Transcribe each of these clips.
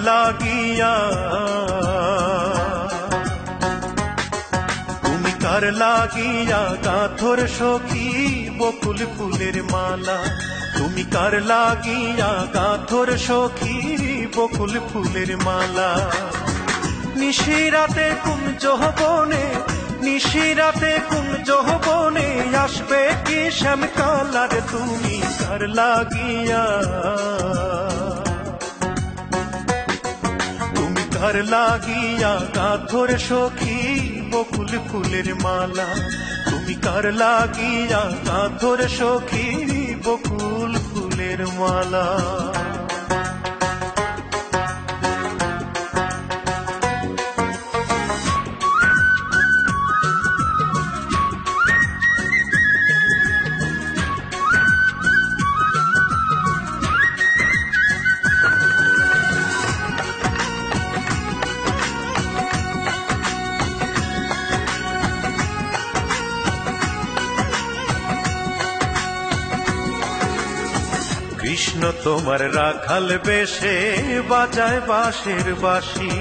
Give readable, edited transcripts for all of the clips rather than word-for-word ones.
লাগিয়া, তুমি কার লাগিয়া গাঁথর সখী বকুল ফুলের মালা, তুমি কার লাগিয়া গাঁথর সখী বকুল ফুলের মালা। নিশিরাতে কুঞ্জ বনে, নিশিরাতে কুঞ্জ বনে আসবে কি শ্যামকালার, তুমি কার লাগিয়া, তুমি কার লাগিয়া গাঁথর সখী বকুল ফুলের মালা, তুমি কার লাগিয়া গাঁথর সখী বকুল ফুলের মালা। কৃষ্ণ তোমার রাখাল বেশে বাজায় বাঁশের বাঁশি,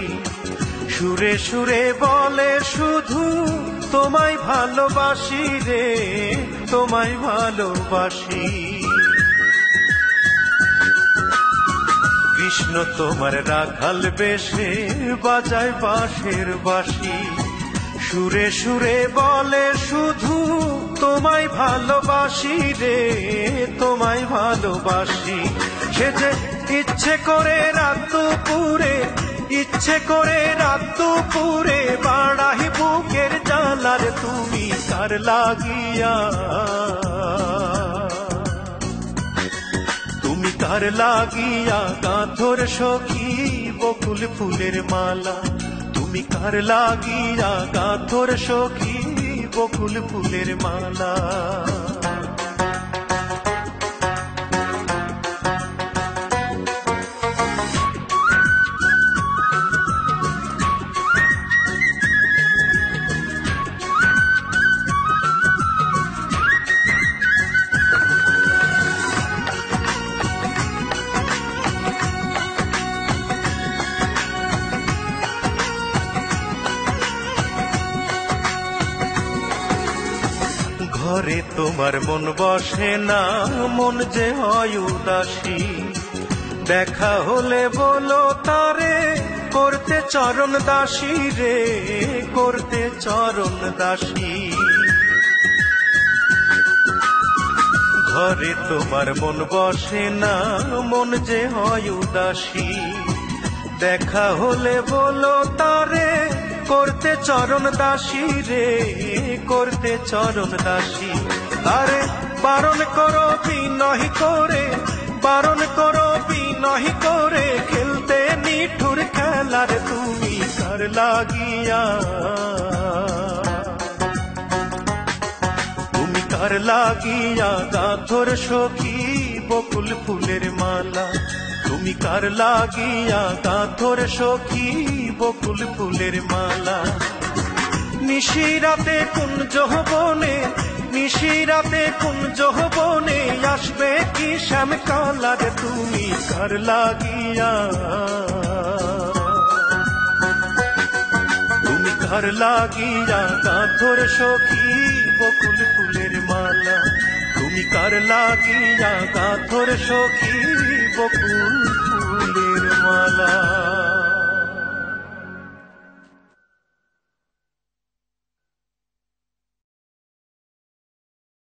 সুরে সুরে বলে শুধু তোমায় ভালোবাসি রে, তোমায় ভালোবাসি। কৃষ্ণ তোমার রাখাল বেশে বাজায় বাঁশের বাঁশি, সুরে সুরে বলে শুধু তোমায় ভালোবাসি রে, তোমায় ভালোবাসি। সে যে ইচ্ছে করে রাত দুপুরে, ইচ্ছে করে রাত দুপুরে বাড়াই বুকের জ্বালার, তুমি কার লাগিয়া, তুমি কার লাগিয়া গাঁথর সখী বকুল ফুলের মালা, তুমি কার লাগিয়া গাঁথর সখী বকুল ফুলের মালা। ঘরে তোমার মন বসে না, মন যে হয় উদাসী, দেখা হলে বলো তারে করতে চরণ দাসী রে, করতে চরণ দাসী। ঘরে তোমার মন বসে না, মন যে হয় উদাসী, দেখা হলে বলো তারে করতে চরণ দাসী রে, করতে চরণ দাসী। তারে বারণ করো বিনয় করে, বারণ করো বিনয় করে খেলতে নিঠুর খেলার, তুমি কার লাগিয়া, তুমি কার লাগিয়া গাঁথর সখী বকুল ফুলের মালা, তুমি কার লাগিয়া গাঁথর সখী বকুল ফুলের মালা। নিশিরাতে কুঞ্জ বনে, নিশিরাতে কুঞ্জ বনে আসবে কি শ্যামকালার, তুমি কার লাগিয়া, তুমি কার লাগিয়া গাঁথর সখী বকুল ফুলের মালা, তুমি কার লাগিয়া গাঁথর সখী বকুল